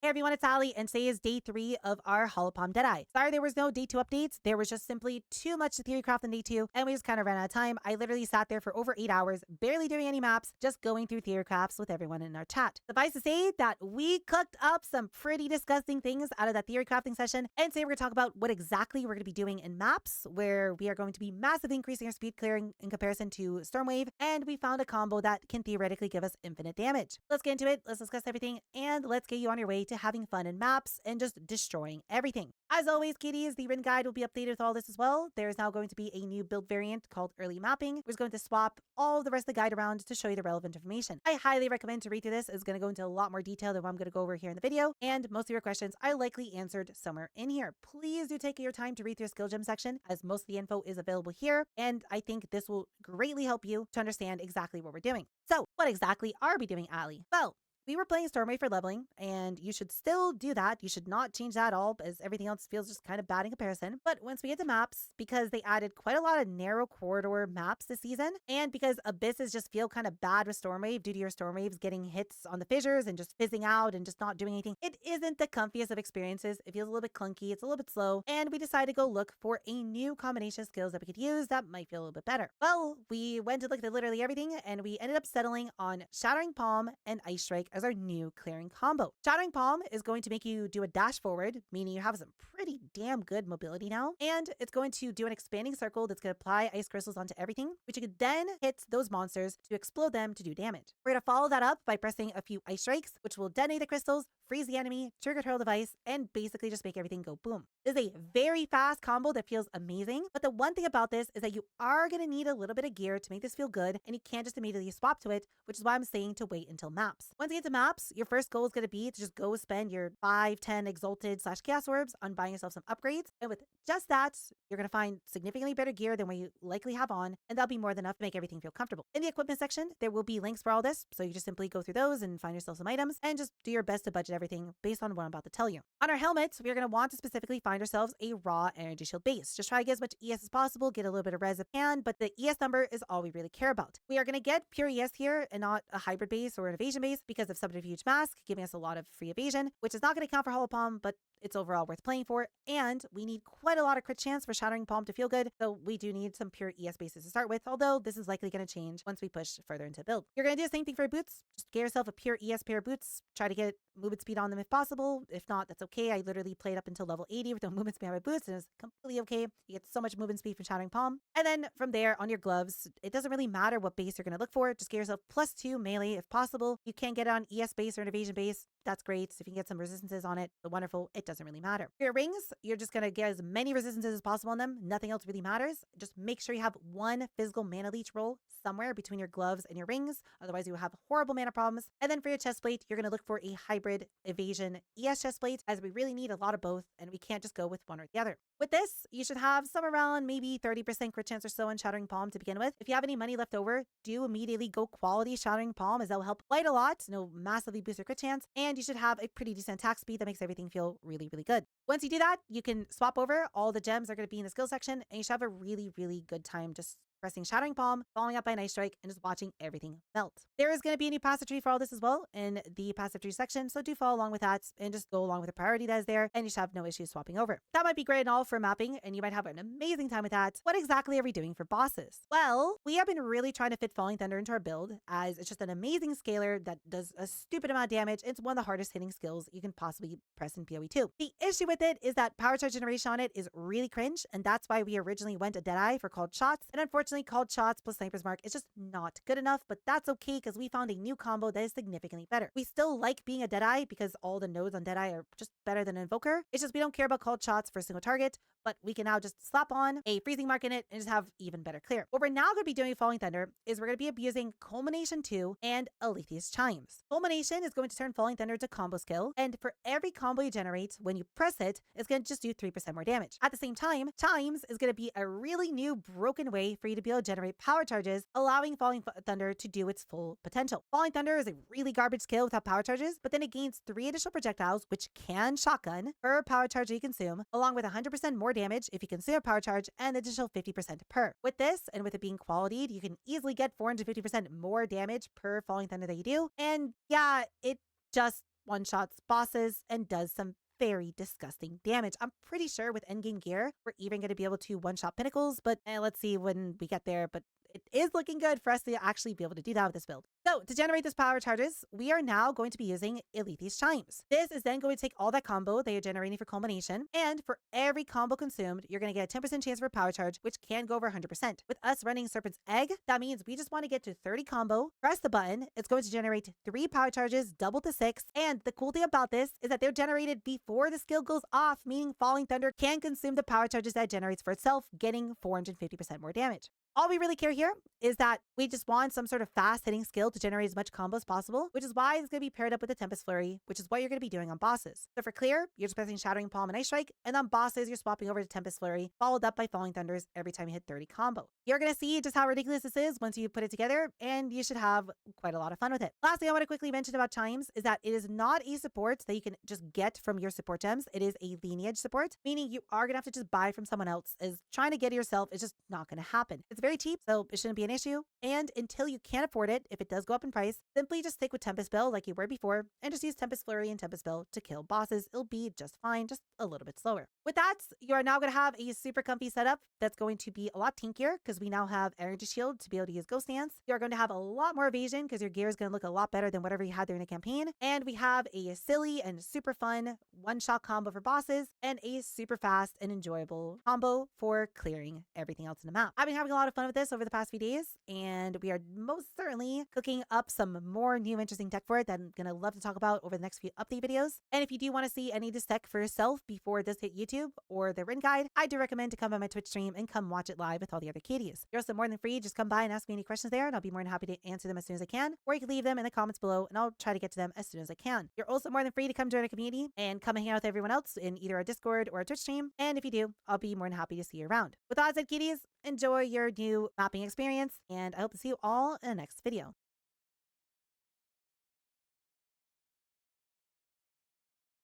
Hey everyone, it's Allie, and today is day 3 of our Palm Deadeye. Sorry there was no day 2 updates. There was just simply too much to theorycraft in day 2, and we just kind of ran out of time. I literally sat there for over 8 hours, barely doing any maps, just going through theorycrafts with everyone in our chat. Suffice to say that we cooked up some pretty disgusting things out of that theorycrafting session, and today we're going to talk about what exactly we're going to be doing in maps, where we are going to be massively increasing our speed clearing in comparison to Stormwave, and we found a combo that can theoretically give us infinite damage. Let's get into it, let's discuss everything, and let's get you on your way to having fun in maps and just destroying everything. As always, kitties, the written guide will be updated with all this as well. There is now going to be a new build variant called early mapping. We're going to swap all the rest of the guide around to show you the relevant information. I highly recommend to read through this. It's going to go into a lot more detail than what I'm going to go over here in the video, and most of your questions I likely answered somewhere in here. Please do take your time to read through the skill gem section, as most of the info is available here, and I think this will greatly help you to understand exactly what we're doing. So what exactly are we doing, Allie? Well, we were playing Stormwave for leveling, and you should still do that. You should not change that at all, as everything else feels just kind of bad in comparison. But once we get to maps, because they added quite a lot of narrow corridor maps this season, and because abysses just feel kind of bad with Stormwave due to your Stormwaves getting hits on the fissures and just fizzing out and just not doing anything, it isn't the comfiest of experiences. It feels a little bit clunky, it's a little bit slow, and we decided to go look for a new combination of skills that we could use that might feel a little bit better. Well, we went to look at literally everything, and we ended up settling on Shattering Palm and Ice Strike as our new clearing combo. Shattering Palm is going to make you do a dash forward, meaning you have some pretty damn good mobility now, and it's going to do an expanding circle that's going to apply ice crystals onto everything, which you could then hit those monsters to explode them to do damage. We're going to follow that up by pressing a few ice strikes, which will detonate the crystals, freeze the enemy, trigger turtle device, and basically just make everything go boom. This is a very fast combo that feels amazing, but the one thing about this is that you are going to need a little bit of gear to make this feel good, and you can't just immediately swap to it, which is why I'm saying to wait until maps. Once you get to maps, your first goal is going to be to just go spend your 5-10 exalted / chaos orbs on buying yourself some upgrades, and with just that, you're going to find significantly better gear than what you likely have on, and that'll be more than enough to make everything feel comfortable. In the equipment section, there will be links for all this, so you just simply go through those and find yourself some items, and just do your best to budget everything based on what I'm about to tell you. On our helmets, we're going to want to specifically find ourselves a raw energy shield base. Just try to get as much ES as possible, get a little bit of res if you can, but the ES number is all we really care about. We are going to get pure ES here and not a hybrid base or an evasion base because of Subterfuge Mask, giving us a lot of free evasion, which is not going to count for Palm, but it's overall worth playing for, and we need quite a lot of crit chance for Shattering Palm to feel good, so we do need some pure ES bases to start with, although this is likely going to change once we push further into the build. You're going to do the same thing for your boots. Just get yourself a pure ES pair of boots, try to get movement speed on them if possible. If not, that's okay. I literally played up until level 80 with no movement speed on my boots, and it was completely okay. You get so much movement speed from Shattering Palm. And then from there, on your gloves, it doesn't really matter what base you're going to look for. Just get yourself +2 melee if possible. You can't get it on ES base or an evasion base. That's great. So if you can get some resistances on it, wonderful. It doesn't really matter. For your rings, you're just going to get as many resistances as possible on them. Nothing else really matters. Just make sure you have one physical mana leech roll somewhere between your gloves and your rings. Otherwise, you will have horrible mana problems. And then for your chest plate, you're going to look for a hybrid evasion ES chest plate, as we really need a lot of both, and we can't just go with one or the other. With this, you should have some around maybe 30% crit chance or so on Shattering Palm to begin with. If you have any money left over, do immediately go quality Shattering Palm, as that will help quite a lot. No, massively boost your crit chance, and you should have a pretty decent attack speed that makes everything feel really, really good. Once you do that, you can swap over. All the gems are going to be in the skill section, and you should have a really, really good time just pressing Shattering Palm, following up by an Ice Strike, and just watching everything melt. There is going to be a new passive tree for all this as well in the passive tree section, so do follow along with that and just go along with the priority that is there, and you should have no issues swapping over. That might be great and all for mapping, and you might have an amazing time with that. What exactly are we doing for bosses? Well, we have been really trying to fit Falling Thunder into our build, as it's just an amazing scaler that does a stupid amount of damage. It's one of the hardest hitting skills you can possibly press in PoE 2. The issue with it is that power charge generation on it is really cringe, and that's why we originally went to Deadeye for called shots, and unfortunately called shots plus Sniper's Mark is just not good enough, but that's okay because we found a new combo that is significantly better. We still like being a Deadeye because all the nodes on Deadeye are just better than Invoker. It's just we don't care about called shots for a single target, but we can now just slap on a freezing mark in it and just have even better clear. What we're now going to be doing with Falling Thunder is we're going to be abusing Culmination 2 and Alethea's Chimes. Culmination is going to turn Falling Thunder to combo skill, and for every combo you generate, when you press it, it's going to just do 3% more damage. At the same time, Chimes is going to be a really new broken way for you to be able to generate power charges, allowing Falling Thunder to do its full potential. Falling Thunder is a really garbage skill without power charges, but then it gains 3 additional projectiles, which can shotgun per power charge you consume, along with 100% more damage if you consume a power charge, and an additional 50% per. With this, and with it being qualityed, you can easily get 450% more damage per Falling Thunder that you do, and yeah, it just one-shots bosses, and does some very disgusting damage. I'm pretty sure with endgame gear, we're even going to be able to one-shot pinnacles, but let's see when we get there. But it is looking good for us to actually be able to do that with this build. So to generate those power charges, we are now going to be using Elithi's Chimes. This is then going to take all that combo that you're generating for culmination, and for every combo consumed, you're going to get a 10% chance for a power charge, which can go over 100%. With us running Serpent's Egg, that means we just want to get to 30 combo, press the button, it's going to generate 3 power charges, double to 6, and the cool thing about this is that they're generated before the skill goes off, meaning Falling Thunder can consume the power charges that it generates for itself, getting 450% more damage. All we really care here is that we just want some sort of fast hitting skill to generate as much combo as possible, which is why it's going to be paired up with the Tempest Flurry, which is what you're going to be doing on bosses. So for clear, you're just pressing Shattering Palm and Ice Strike, and on bosses, you're swapping over to Tempest Flurry, followed up by Falling Thunders every time you hit 30 combo. You're going to see just how ridiculous this is once you put it together, and you should have quite a lot of fun with it. Last thing I want to quickly mention about Chimes is that it is not a support that you can just get from your support gems. It is a lineage support, meaning you are going to have to just buy from someone else. As trying to get it yourself is just not going to happen. It's very cheap, so it shouldn't be an issue. And until you can't afford it, if it does go up in price, simply just stick with Tempest Bell like you were before, and just use Tempest Flurry and Tempest Bell to kill bosses. It'll be just fine, just a little bit slower. With that, you are now going to have a super comfy setup that's going to be a lot tinkier because we now have Energy Shield to be able to use Ghost Dance. You are going to have a lot more evasion because your gear is going to look a lot better than whatever you had during the campaign. And we have a silly and super fun one-shot combo for bosses and a super fast and enjoyable combo for clearing everything else in the map. I've been having a lot of fun with this over the past few days, and we are most certainly cooking up some more new interesting tech for it that I'm going to love to talk about over the next few update videos. And if you do want to see any of this tech for yourself before it does hit YouTube or the written guide, I do recommend to come by my Twitch stream and come watch it live with all the other kitties. You're also more than free. Just come by and ask me any questions there, and I'll be more than happy to answer them as soon as I can, or you can leave them in the comments below and I'll try to get to them as soon as I can. You're also more than free to come join our community and come and hang out with everyone else in either our Discord or our Twitch stream. And if you do, I'll be more than happy to see you around. With all that said, kitties, enjoy your new mapping experience, and I hope to see you all in the next video.